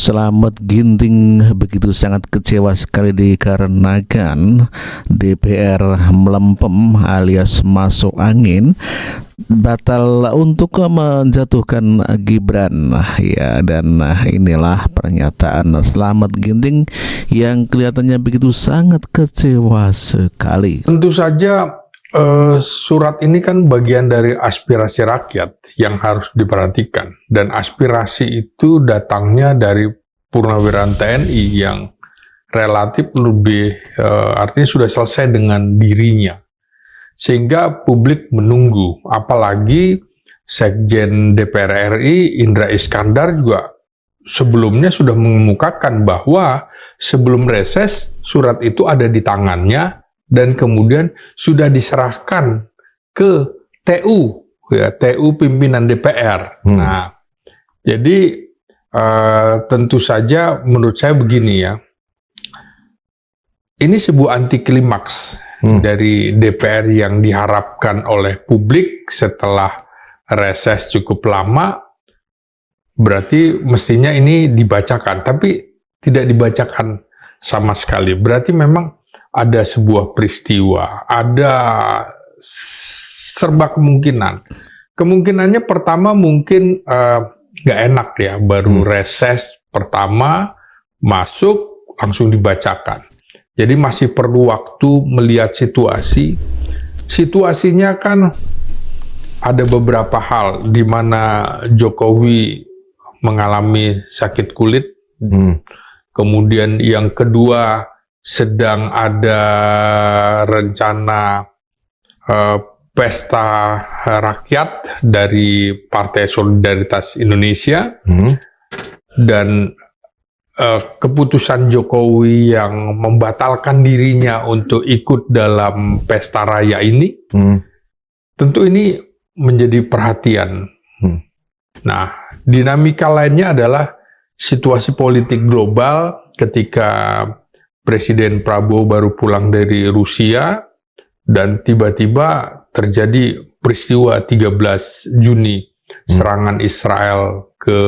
Slamet Ginting begitu sangat kecewa sekali dikarenakan DPR melempem alias masuk angin batal untuk menjatuhkan Gibran ya, dan inilah pernyataan Slamet Ginting yang kelihatannya begitu sangat kecewa sekali. Tentu saja surat ini kan bagian dari aspirasi rakyat yang harus diperhatikan, dan aspirasi itu datangnya dari purnawirawan TNI yang relatif lebih artinya sudah selesai dengan dirinya, sehingga publik menunggu. Apalagi Sekjen DPR RI Indra Iskandar juga sebelumnya sudah mengemukakan bahwa sebelum reses surat itu ada di tangannya dan kemudian sudah diserahkan ke TU, ya, TU pimpinan DPR. Nah, jadi tentu saja menurut saya begini ya, ini sebuah anti klimaks dari DPR yang diharapkan oleh publik setelah reses cukup lama. Berarti mestinya ini dibacakan, tapi tidak dibacakan sama sekali. Berarti memang ada sebuah peristiwa, ada serba kemungkinan. Kemungkinannya pertama mungkin nggak enak ya, baru reses pertama masuk langsung dibacakan. Jadi masih perlu waktu melihat situasi. Situasinya kan ada beberapa hal di mana Jokowi mengalami sakit kulit. Kemudian yang kedua, sedang ada rencana pesta rakyat dari Partai Solidaritas Indonesia, dan keputusan Jokowi yang membatalkan dirinya untuk ikut dalam pesta raya ini, tentu ini menjadi perhatian. Nah, dinamika lainnya adalah situasi politik global ketika Presiden Prabowo baru pulang dari Rusia dan tiba-tiba terjadi peristiwa 13 Juni, serangan Israel ke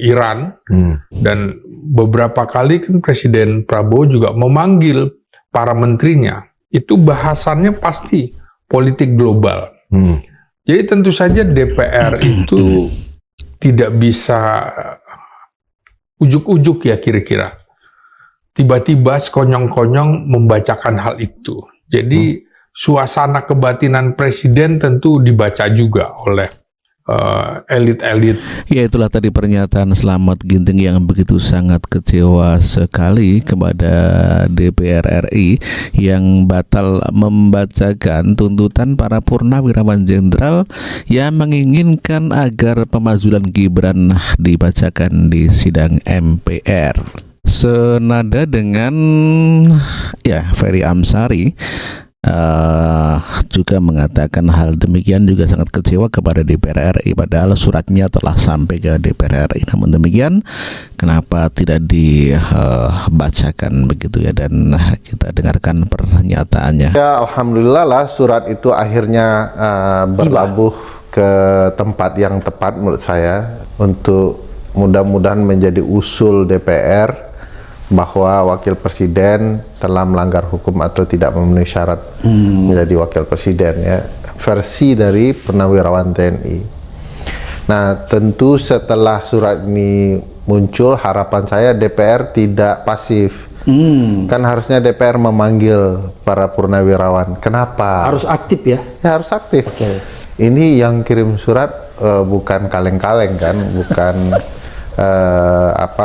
Iran, dan beberapa kali kan Presiden Prabowo juga memanggil para menterinya. Itu bahasannya pasti politik global. Jadi tentu saja DPR itu tidak bisa ujuk-ujuk ya kira-kira. Tiba-tiba sekonyong-konyong membacakan hal itu. Jadi suasana kebatinan presiden tentu dibaca juga oleh elit-elit. Ya, itulah tadi pernyataan Slamet Ginting yang begitu sangat kecewa sekali kepada DPR RI yang batal membacakan tuntutan para purnawirawan jenderal yang menginginkan agar pemazulan Gibran dibacakan di sidang MPR. Senada dengan Ferry Amsari juga mengatakan hal demikian, juga sangat kecewa kepada DPR RI, padahal suratnya telah sampai ke DPR RI. Namun demikian, kenapa tidak dibacakan begitu ya, dan kita dengarkan pernyataannya. Ya, alhamdulillah lah surat itu akhirnya berlabuh ke tempat yang tepat menurut saya, untuk mudah-mudahan menjadi usul DPR bahwa wakil presiden telah melanggar hukum atau tidak memenuhi syarat menjadi wakil presiden, ya, versi dari purnawirawan TNI. Nah, tentu setelah surat ini muncul, harapan saya DPR tidak pasif. Kan harusnya DPR memanggil para purnawirawan. Kenapa? Harus aktif ya? Ya, harus aktif. Ini yang kirim surat bukan kaleng-kaleng kan, bukan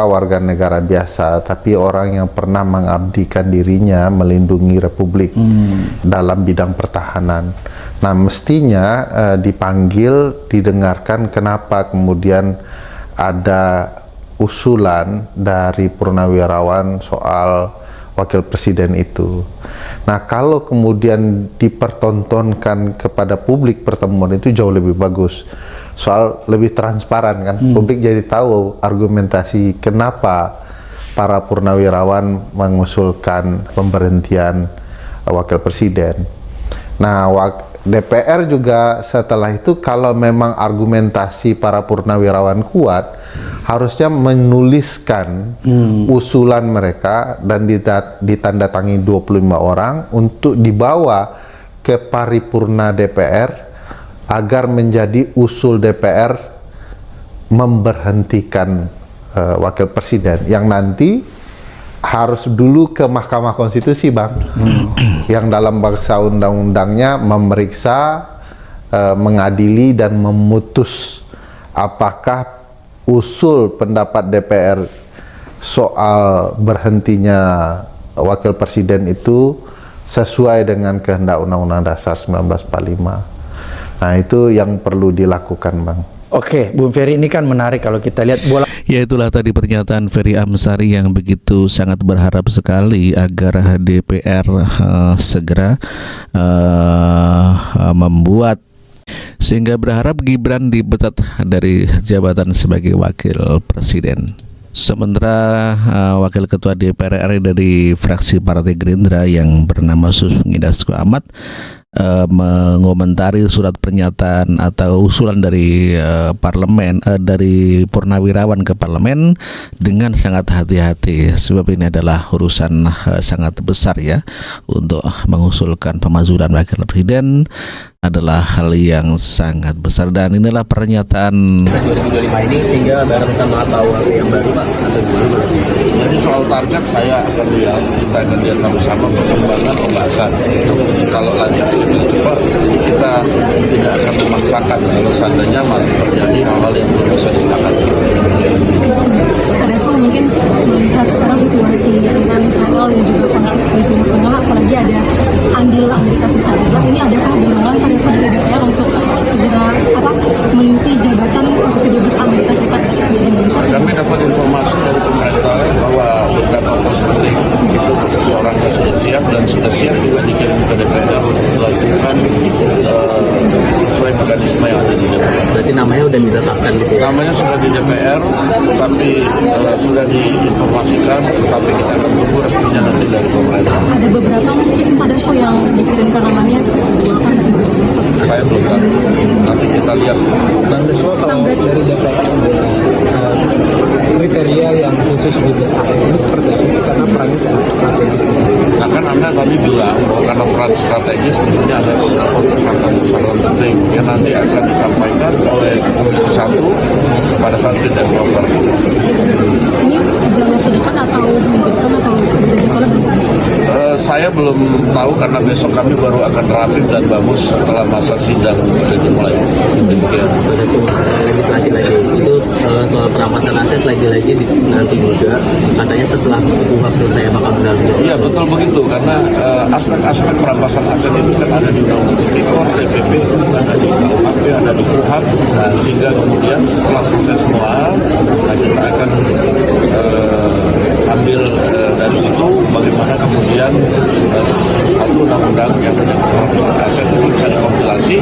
warga negara biasa, tapi orang yang pernah mengabdikan dirinya melindungi Republik dalam bidang pertahanan. Nah, mestinya dipanggil, didengarkan kenapa kemudian ada usulan dari purnawirawan soal wakil presiden itu. Nah, kalau kemudian dipertontonkan kepada publik pertemuan itu jauh lebih bagus. Soal lebih transparan kan, publik jadi tahu argumentasi kenapa para purnawirawan mengusulkan pemberhentian wakil presiden. Nah, DPR juga setelah itu kalau memang argumentasi para purnawirawan kuat, harusnya menuliskan usulan mereka dan ditandatangani 25 orang untuk dibawa ke paripurna DPR agar menjadi usul DPR memberhentikan wakil presiden yang nanti harus dulu ke Mahkamah Konstitusi, Bang, yang dalam bangsa undang-undangnya memeriksa, mengadili dan memutus apakah usul pendapat DPR soal berhentinya wakil presiden itu sesuai dengan kehendak Undang-Undang Dasar 1945. Nah, itu yang perlu dilakukan, Bang. Oke, Bung Ferry, ini kan menarik kalau kita lihat bola. Ya, itulah tadi pernyataan Ferry Amsari yang begitu sangat berharap sekali agar DPR segera membuat, sehingga berharap Gibran dipecat dari jabatan sebagai wakil presiden. Sementara wakil ketua DPR RI dari fraksi Partai Gerindra yang bernama Sufmi Dasko Ahmad mengomentari surat pernyataan atau usulan dari parlemen, dari purnawirawan ke parlemen dengan sangat hati-hati, sebab ini adalah urusan sangat besar ya. Untuk mengusulkan pemakzulan wakil presiden adalah hal yang sangat besar, dan inilah pernyataan 2025 ini sehingga bareng sama atau yang baru Pak atau gimana? Jadi soal target saya akan lihat, kita akan lihat sama-sama perkembangan pembahasan. Kalau lanjut lebih cepat, jadi kita tidak akan memaksakan kalau seandainya masih terjadi hal-hal yang belum bisa disepakati. Ada semua mungkin melihat sekarang situasi dengan Israel dan juga konflik di Timur Tengah, apalagi ada andil Amerika Serikat juga, ini adakah dorongan pada dari DPR untuk segera mengisi jabatan posisi dubes Amerika Serikat di Indonesia? Kami dapat informasi dari pemerintah bahwa beberapa pos penting itu orangnya sudah siap dan sudah siap juga dikirim ke DPR untuk dilakukan sesuai mekanisme yang ada di DPR. Berarti namanya udah ditetapkan gitu ya? Namanya sudah di DPR, tetapi sudah diinformasikan, tetapi kita akan tunggu resminya nanti dari pemerintah. Ada beberapa mungkin pada yang dikirimkan namanya, Saya belum tahu. Nanti kita lihat. Bang Deswa, kalau dari DPR kriteria yang khusus dubes AS ini seperti apa sih? Karena perannya sangat strategis. Nah, kan Anda tadi bilang bahwa karena peran strategis tentunya ada beberapa persyaratan penting yang nanti akan disampaikan oleh Komisi 1 pada saat fit and proper. ini dalam waktu dekat atau minggu depan atau Saya belum tahu karena besok kami baru akan rapim dan bamus setelah masa sidang dimulai. Demikian. Legislasi lagi itu soal perampasan aset lagi-lagi nanti juga katanya setelah UHAP selesai bakal berlangsung. Iya betul begitu, karena aspek-aspek perampasan aset itu kan ada di Undang-Undang Tipikor, TPP, ada di KUHP, ada di KUHAP, sehingga kemudian setelah selesai semua, kita akan ambil dari situ bagaimana kemudian satu undang-undang yang menyangkut aset itu bisa dikompilasi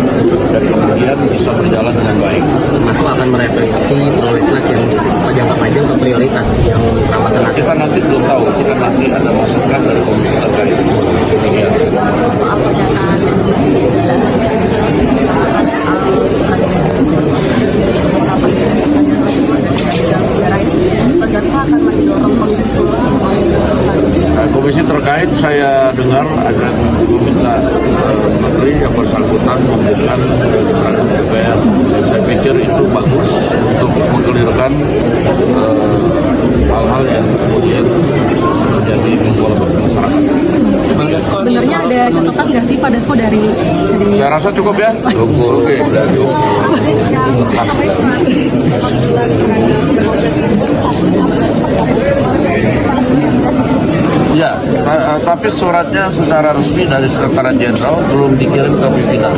dan kemudian bisa berjalan dengan baik. Termasuk akan merevisi prolegnas yang jangka panjang atau prioritas yang perampasan aset. Kita nanti belum tahu, kita nanti ada masukan dari komisi terkait. Demikian. soal pernyataan dalam akan mendorong Komisi 10. Komisi terkait saya dengar akan meminta menteri yang bersangkutan memberikan keterangan DPR. Saya pikir itu bagus untuk mengkelirkan hal-hal yang kemudian menjadi masalah bagi masyarakat. Sebenarnya ada catatan nggak sih Pak Dasko dari Saya rasa cukup ya. Oke. Ya, tapi suratnya secara resmi dari Sekretariat Jenderal belum dikirim ke pimpinan.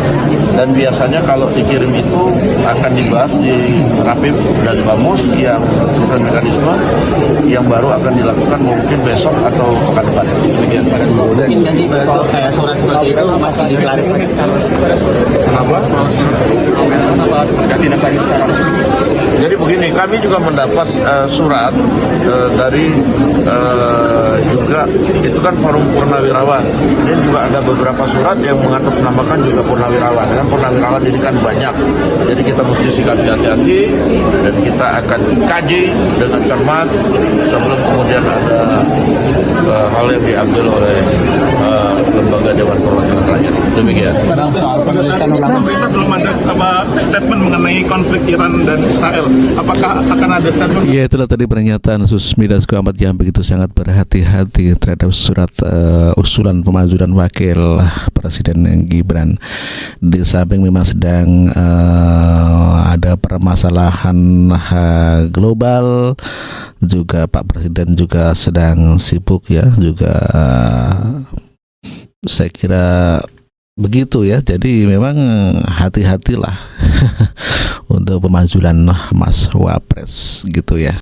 Dan biasanya kalau dikirim itu akan dibahas di Rapim dan Bamus yang sesuai mekanisme yang baru akan dilakukan mungkin besok atau pekan depan. Demikian. Mungkin jadi kayak surat seperti itu masih diklarifikasi. Kenapa? Kenapa tidak tadi secara resmi? Jadi begini, kami juga mendapat surat dari juga itu kan Forum Purnawirawan. Dan juga ada beberapa surat yang mengatasnamakan juga purnawirawan. Dan purnawirawan ini kan banyak. Jadi kita mesti sikapi hati-hati dan kita akan kaji dengan cermat sebelum kemudian ada hal yang diambil oleh lembaga Dewan Perwakilan Rakyat. Demikian. Soal penulisan ulang belum ada statement mengenai konflik Iran dan Israel. Apakah akan ada statement? Ya, itulah tadi pernyataan Susmi Dasko Ahmad yang begitu sangat berhati-hati terhadap surat usulan pemajuan wakil Presiden Gibran. Di samping memang sedang ada permasalahan global, juga Pak Presiden juga sedang sibuk ya, juga saya kira begitu ya. Jadi memang hati-hatilah untuk pemajuan Mas Wapres gitu ya.